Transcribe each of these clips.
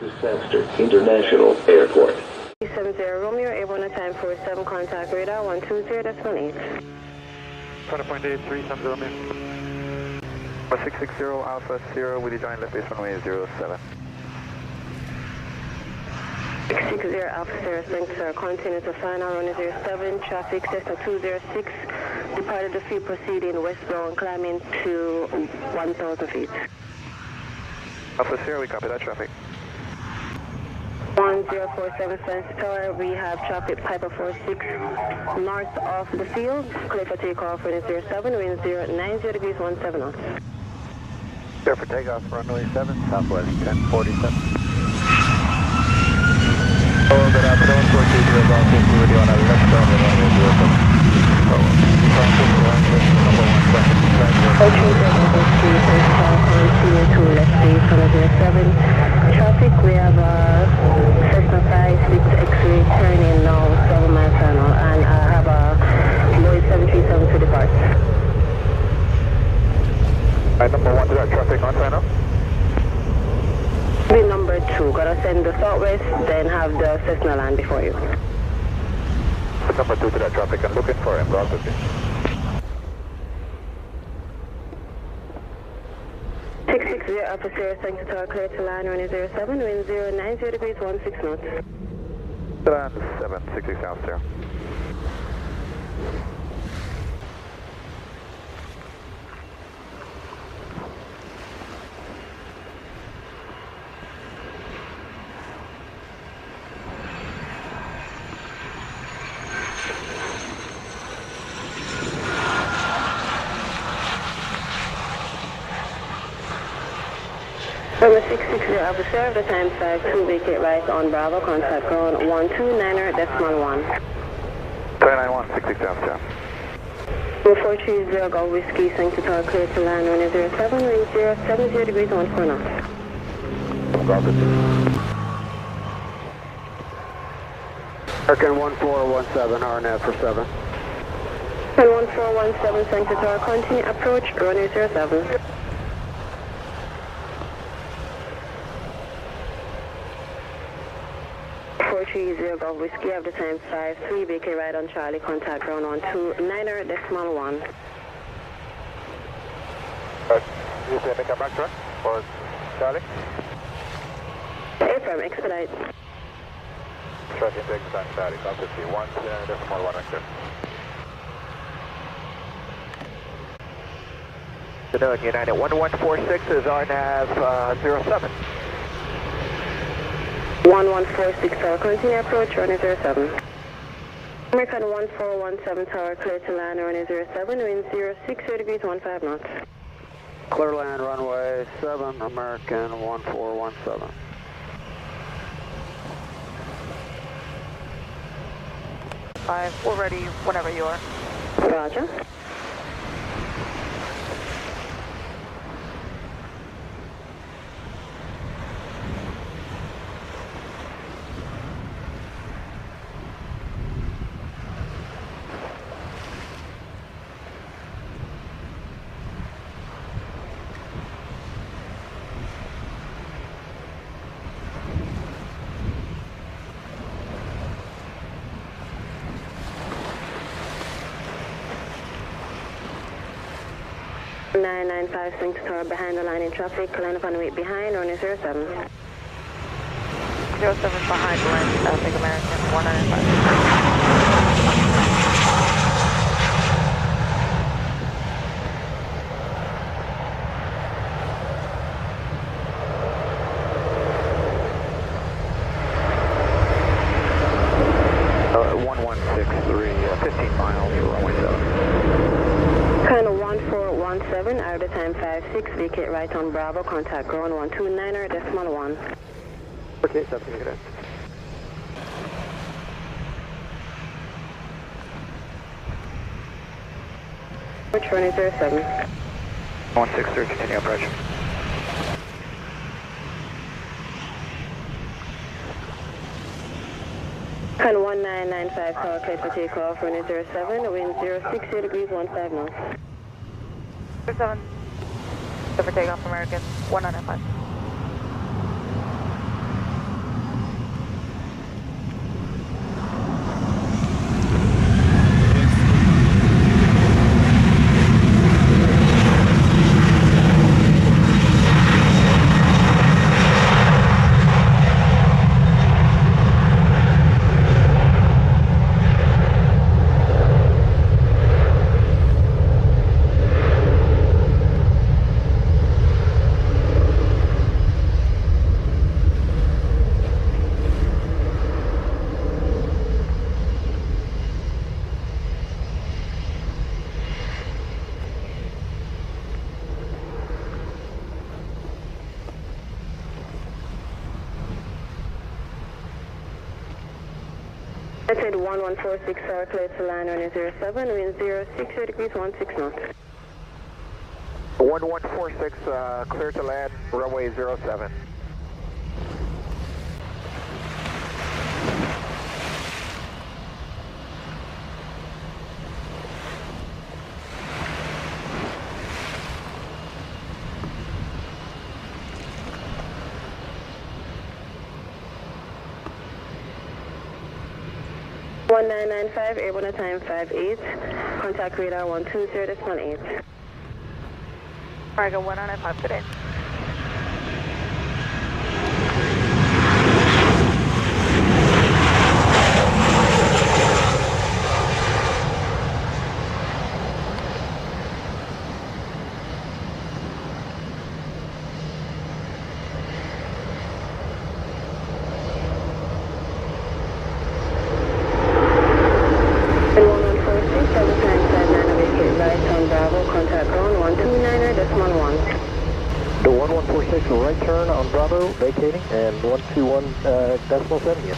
Disaster International Airport. 70 Romeo, airborne at time 47, contact radar 120.8. 20.83, Romeo. 660 Alpha 0 with the joint left base runway 07. 660 Alpha 0, thanks sir, continue to final runway 07, traffic Cessna 206, departed the field proceeding westbound, climbing to 1,000 feet. Alpha 0, we copy that traffic. 1047 Sandals Tower, we have traffic Piper 46 north of the field, clear for takeoff runway 07, wind 090 degrees 17 knots. Clear for takeoff runway 7, southwest 1047. Oh, good afternoon, 420 Golf 50 with you on a left turn with runway 07. Continue to left base runway 07. Traffic, we have Cessna 56 X-ray turning now 7 miles per hour, and I have a Lloyd 737 to depart. Alright, number 1 to that traffic on sign up. Be number 2, gotta send the southwest, then have the Cessna land before you. Number 2 to that traffic, I'm looking for him, Golf 50. 660 Alpha Sierra, thanks to tower, clear to line runway 07, wind 090 degrees 16 knots. Land 7, 60 South 0. Number 660 Alpha Sierra, the time 52, vacate right on Bravo, contact ground 129er.1. 391, 60 South 0. Number 430 Golf Whiskey, thanks to tower, clear to line runway 07, wind 070 degrees 14 knots. Golf 50. American 1417, RNAV for 7. And 1417, thanks to tower, continue approach, runway 07. Golf Whiskey, have the time 53, vacate right on Charlie, contact ground 129er.1. You say make a back run for Charlie? Affirm, expedite. Tracking takes the time Charlie, Golf 50, 1.1 active. Good United 1146 is RNAV 07. 1146 tower, continue approach, runway 07. American 1417 tower, clear to land, runway 07, wind 060 degrees 15 knots. Clear land runway 7, American 1417. We're ready whenever you are. Roger. Five swing to tower behind the line in traffic, line up on the way behind, runway 07. 07 behind line, traffic American 195. 1163, 15 miles for runway 7. Kind of 1417, out of time 56, vacate right on Bravo, contact ground 129er.1. Okay, that's good. Approach runway 07. 163, continue approach. Kind of 1995, tower, clear for takeoff, runway 07, wind 060 degrees 15 knots. 07, clear for takeoff American 195. I said 1146 hour clear to land runway 07, wind 060 degrees 16 knots. 1146, clear to land, runway 07. One 995, airborne at time 58, contact radar 120.8. Oregon 195 today. The 1146 right turn on Bravo, vacating, and 121.7 again.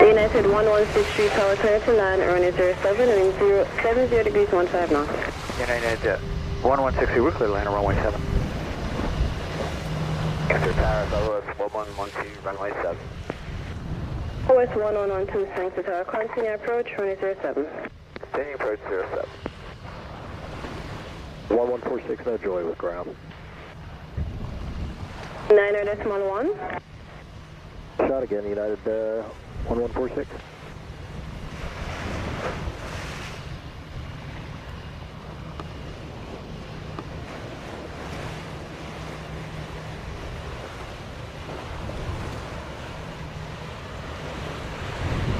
United 1163 tower clear to land, runway 07, wind 070 degrees 15 knots. United 1160, we're clear to land on runway 7. After Paris, OS 1112, runway 7. OS 1112, thanks to tower, continue approach, runway 07. Continue approach 07. 1146, no joy with ground. 9.1. Shot again, United 1146.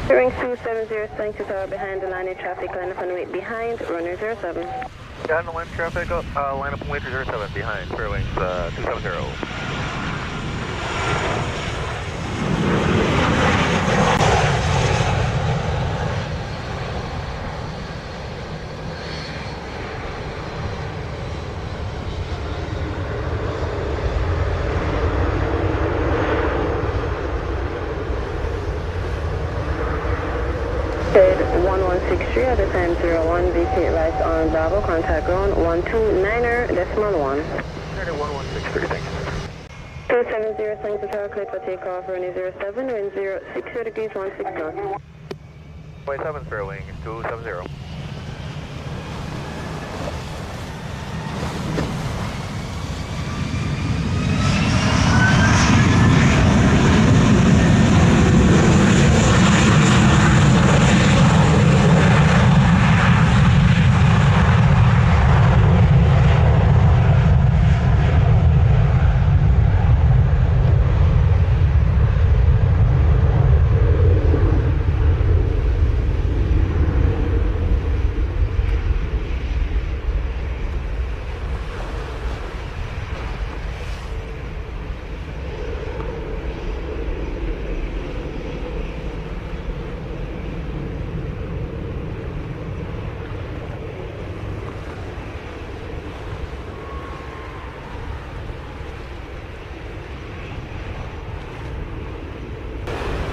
Hearing 270, thanks to tower behind the landing traffic, line up and wait behind, runway 07. Got the land traffic, line up and wait for 07 behind, clear wings 270. Head 1163 at the time 01, vacate right on Bravo, contact ground 129.1. United 1163, thank you. 270, thanks to tower, clear for takeoff, runway 07, wind 060 degrees 16 knots. Runway 7, clear wing 270.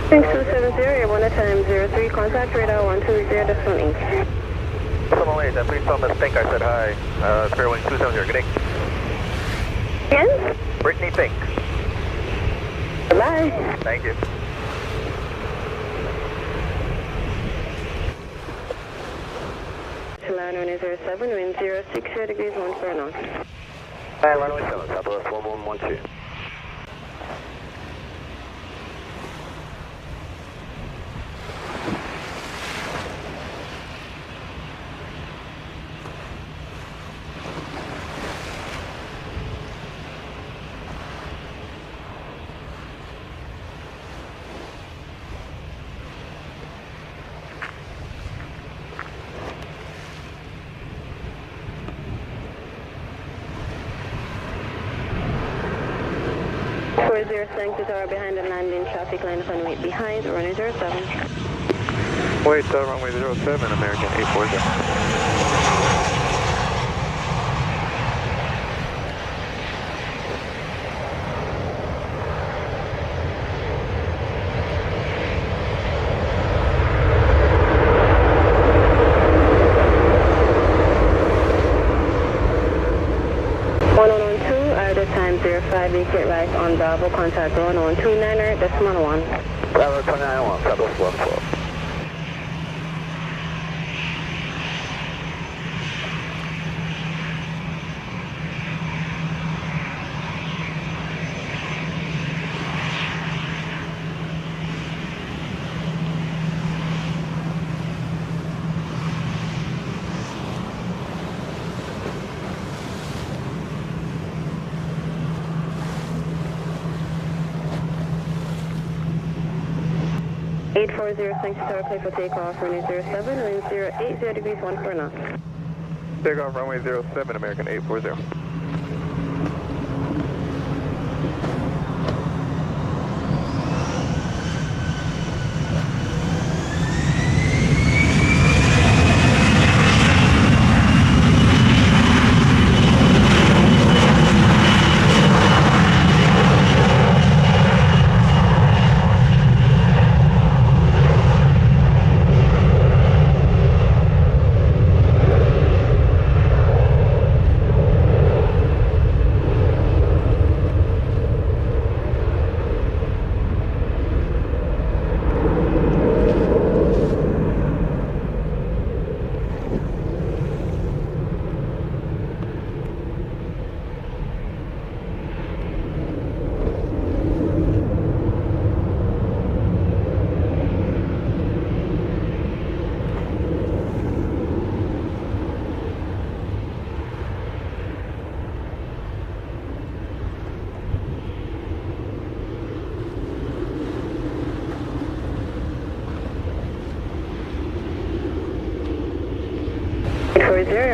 Thanks 270, airborne at time 03, contact radar 120.8. Someone wait, please tell Miss Fink I said hi. Clear wing 270, good day. Again? Brittany Fink. Bye. Thank you. To land runway 07, wind 060 degrees 14 knots. Hi, runway 7, Southwest 1112. Thanks to tower behind the landing traffic, line up and wait behind, runway 07. Wait, runway 07, American 840. Bravo, contact ground 129er, decimal 1. Bravo 291, Sandals 112. Eight 840, thanks to clear for takeoff, runway 07, wind 080 degrees 14 knots. Takeoff runway 07, American 840.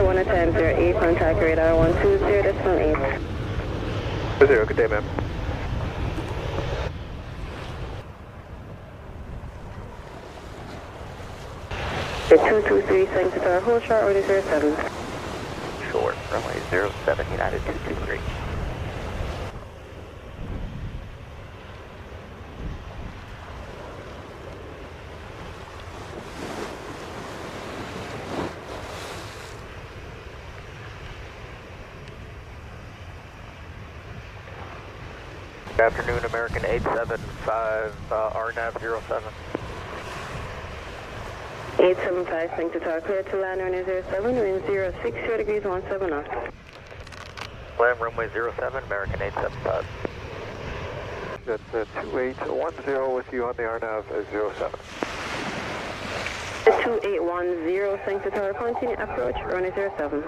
One at time 08, contact radar 120.8. 0, good day, ma'am. The 223, thanks to our whole short order 07. Short, runway 07, United 223. Good afternoon, American 875, RNAV 07. 875, thanks to our clear to land runway 07, wind 060 degrees 17 knots. Land runway 07, American 875. That's 2810 with you on the RNAV 07. 2810, thanks to our continue approach, runway 07.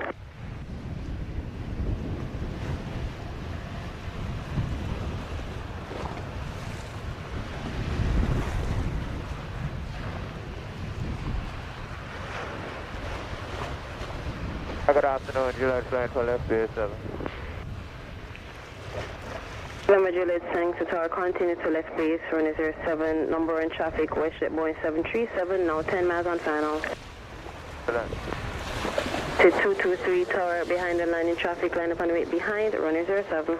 Good afternoon, Juliet flight for left base 7. November Juliet, thanks to our continue to left base, runway 07, number in traffic, west jet Boeing 737, now 10 miles on final. To 223 tower, behind the line in traffic, line up on the way behind, runway 07.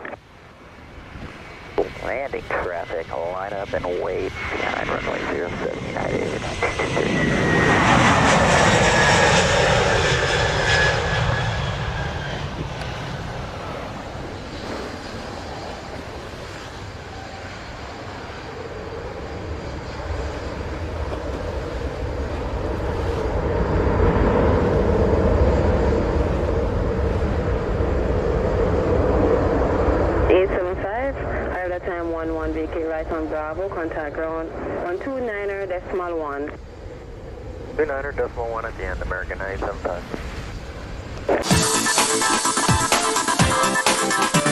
Landing traffic, line up and wait behind runway 07, United 223. Time 11 VK right on Bravo, contact ground 129er, decimal 1. 29er, decimal 1 at the end, American 975.